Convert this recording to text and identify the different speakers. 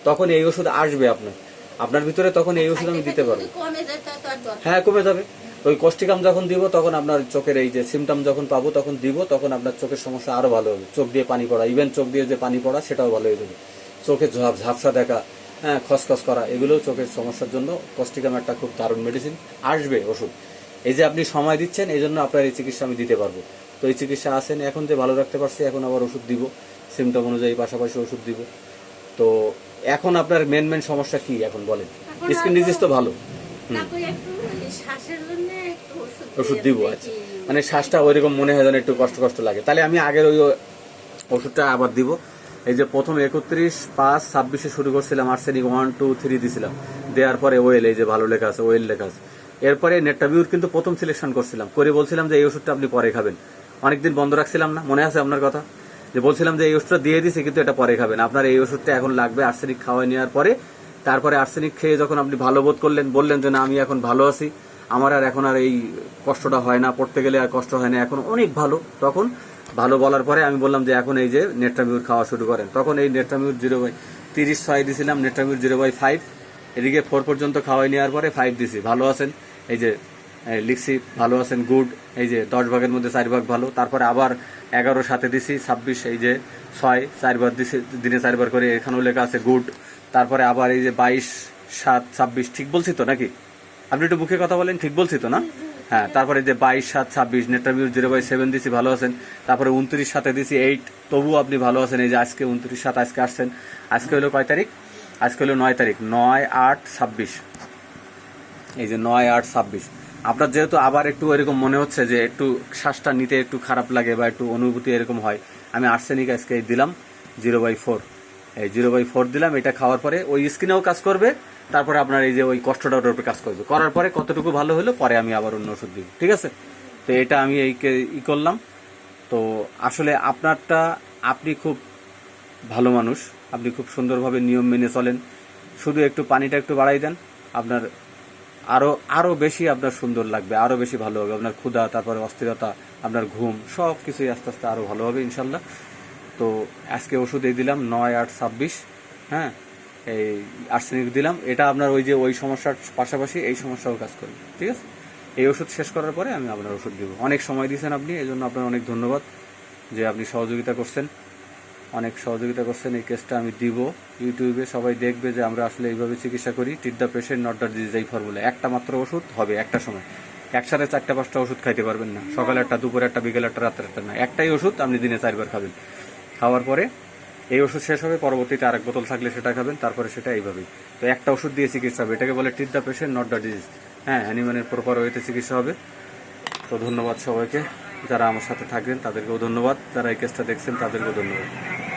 Speaker 1: তখন এই ওষুধ আসবে আপনার ভিতরে, তখন এই ওষুধ আমি দিতে পারবো। হ্যাঁ, কমে যাবে। ওই কোষ্টিকাম যখন দিব তখন আপনার চোখের এই যে সিমটম যখন পাবো তখন দিব, তখন আপনার চোখের সমস্যা আরো ভালো হবে। চোখ দিয়ে পানি পড়া, ইভেন চোখ দিয়ে যে পানি পড়া সেটাও ভালো হয়ে যাবে। চোখে ঝাপসা দেখা, হ্যাঁ, খসখস করা, এগুলোও চোখের সমস্যার জন্য কোষ্টিকাম একটা খুব দারুণ মেডিসিন। আসবে ওষুধ। এই যে আপনি সময় দিচ্ছেন, এই জন্য আপনার এই চিকিৎসা আমি দিতে পারবো। তো এই চিকিৎসা আছেন, এখন যে ভালো রাখতে পারছি, এখন আবার ওষুধ দিব সিমটম অনুযায়ী, পাশাপাশি ওষুধ দিব। তো এখন আপনার মেন সমস্যা কি এখন বলেন? স্কিন ডিজিজ তো ভালো, ওষুধ দিব। আচ্ছা, মানে শ্বাসটা ওইরকম মনে হয় যেন একটু কষ্ট লাগে, তাহলে আমি আগের ওই ওষুধটা আবার দিব। এই যে প্রথম 31/5/26 শুরু করছিলাম, আর্সেনিক 1 2 3 দিছিলাম, দেওয়ার পরে ওয়েল, এই যে ভালো লেখা আছে ওয়েল লেখা আছে। এরপরে নেট্টাবিউর কিন্তু প্রথম সিলেকশন করছিলাম, করে বলছিলাম যে এই ওষুধটা আপনি পরে খাবেন। অনেকদিন বন্ধ রাখছিলাম না, মনে আছে আপনার কথা? যে বলছিলাম যে এই ওষুধটা দিয়ে দিছি কিন্তু এটা পরে খাবেন, আপনার এই ওষুধটা এখন লাগবে আর্সেনিক খাওয়াই নেওয়ার পরে। তারপরে আর্সেনিক খেয়ে যখন আপনি ভালো বোধ করলেন, বললেন যে না আমি এখন ভালো আছি, আমার আর এখন আর এই কষ্টটা হয় না, পড়তে গেলে আর কষ্ট হয় না, এখন অনেক ভালো। তখন ভালো বলার পরে আমি বললাম যে এখন এই যে নেট্রামিউর খাওয়া শুরু করেন। তখন এই নেট্রামিউর 0/30 দিছিলাম, নেট্রামিউর 0/5, এদিকে 4 পর্যন্ত খাওয়াই নেওয়ার পরে 5 দিছি। ভালো আছেন, এই যে লিখছি ভালো আছেন, গুড। এই যে 10 ভাগের মধ্যে 4 ভাগ ভালো। তারপরে আবার 11 সাথে দিছি 26, এই যে 6 4 বার দিছি, দিনে 4 বার করে, এখানেও লেখা আছে গুড। তারপরে আবার এই যে 22/7/26, ঠিক বলছি তো নাকি? আপনি একটু মুখে কথা বলেন, ঠিক বলছি তো না? হ্যাঁ, তারপরে যে 22/7/26 নেট্রামিউর 0/7 দিছি, ভালো আছেন। তারপরে 29 সাথে দিছি 8, তবুও আপনি ভালো আছেন। এই যে আজকে 29/7 আজকে আসছেন, আজকে হলো কয় তারিখ? আজকে হলো 9 তারিখ, 9/8/26, এই যে 9/8/26। আপনার যেহেতু আবার একটু এরকম মনে হচ্ছে যে একটু শ্বাসটা নিতে একটু খারাপ লাগে বা একটু অনুভূতি এরকম হয়, আমি আর্সেনিক আজকে দিলাম 0/4, এই 0/4 দিলাম। এটা খাওয়ার পরে ওই স্কিনেও কাজ করবে, তারপরে আপনার এই যে ওই কষ্টটা ওটার উপরে কাজ করবে। করার পরে কতটুকু ভালো হলো পরে আমি আবার অন্য ওষুধ দিব, ঠিক আছে? তো এটা আমি এই করলাম। তো আসলে আপনারটা, আপনি খুব ভালো মানুষ, আপনি খুব সুন্দরভাবে নিয়ম মেনে চলেন। শুধু একটু পানিটা একটু বাড়াই দেন, আপনার আরো বেশি আপনার সুন্দর লাগবে, আরো বেশি ভালো হবে। আপনার ক্ষুধা, তারপরে অস্থিরতা, আপনার ঘুম, সব কিছুই আস্তে আস্তে আরো ভালো হবে ইনশাল্লাহ। তো আজকে ওষুধ এই দিলাম 9/8/26, হ্যাঁ, এই আর্সেনিক দিলাম। এটা আপনার ওই যে ওই সমস্যার পাশাপাশি এই সমস্যাও কাজ করবে, ঠিক আছে? এই ওষুধ শেষ করার পরে আমি আপনার ওষুধ দিব। অনেক সময় দিয়েছেন আপনি, এই জন্য আপনার অনেক ধন্যবাদ যে আপনি সহযোগিতা করছেন, অনেক সহযোগিতা করছেন। এই কেসটা আমি দিব ইউটিউবে, সবাই দেখবে যে আমরা আসলে এইভাবে চিকিৎসা করি। Treat the patient not the disease, এই ফর্মুলা। একটা মাত্র ওষুধ হবে একটা সময়, একসাথে 4টা-5টা ওষুধ খাইতে পারবেন না। সকালে একটা, দুপুরে একটা, বিকেলে একটা, রাত্রে একটা না, একটাই ওষুধ আপনি দিনে 4 বার খাবেন। খাওয়ার পরে এই ওষুধ শেষ হবে, পরবর্তীতে আরেক বোতল থাকলে সেটা খাবেন, তারপরে সেটা এইভাবেই। তো একটা ওষুধ দিয়ে চিকিৎসা হবে, এটাকে বলে treat the patient not the disease. হ্যাঁ, অ্যানিম্যানের প্রপার ওয়েতে চিকিৎসা হবে। তো ধন্যবাদ সবাইকে, যারা আমার সাথে থাকবেন তাদেরকেও ধন্যবাদ, যারা এই কেসটা দেখছেন তাদেরকেও ধন্যবাদ।